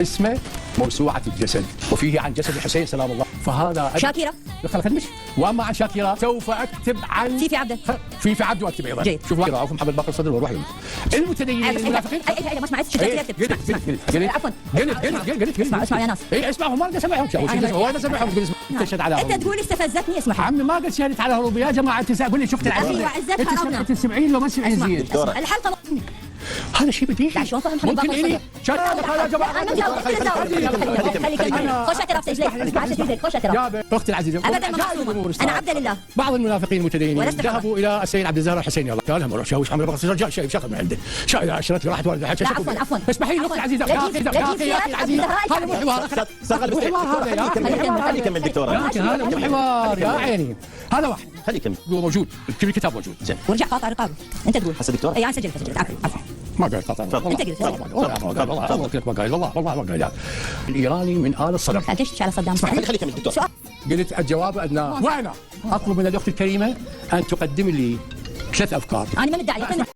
اسمه موسوعة الجسد، وفيه عن جسد الحسين سلام الله. فهذا شاكرة خل خدمش. واما عن شاكرة سوف اكتب عن في عبده في عبده واكتب ايضا. جيد. شوف راوكم محمد باقر الصدر وروح المتدينين المنافقين. اي ما سمعت شو تكتب عفوا قلت اسمع يا ناس اسمعهم ما اقدر اسمعهم. وانا اسمعهم تشهد على انت تقول استفزتني اسمح عمي ما قلت شهدت على هروب يا جماعه. انت قول لي شفت العزيز انت تسمعين لو ما تسمعين زين. الحلقه هذا شيء بديهي. شلون فهم ممكن اني يا جماعه خش اعتراف سجلك خش اعتراف اختي العزيزه ابدا ما معصومه انا عبد لله. بعض المنافقين المتدينين ذهبوا الى السيد عبد الزهر الحسيني الله قال لهم روح شاوش عمرو بغص رجال شيء شغل من عنده عشرتي راحت والد لا عفوا اسمحي لي اختي العزيزه يا اخي العزيزه هذا مو حوار. حوار هذا خليه يكمل دكتور. هذا مو حوار يا عيني. هذا واحد خليه يكمل موجود الكتاب موجود. ورجع قاطع رقابه انت تقول حسن دكتور. اي انا سجلت عفوا ما قال قطع. انت قلت والله ما قال. الايراني من آل الصدر. ليش على صدام خليه يكمل دكتور. قلت الجواب ادناه. وانا اطلب من الاخت الكريمه ان تقدم لي 3 افكار. انا ما مدعي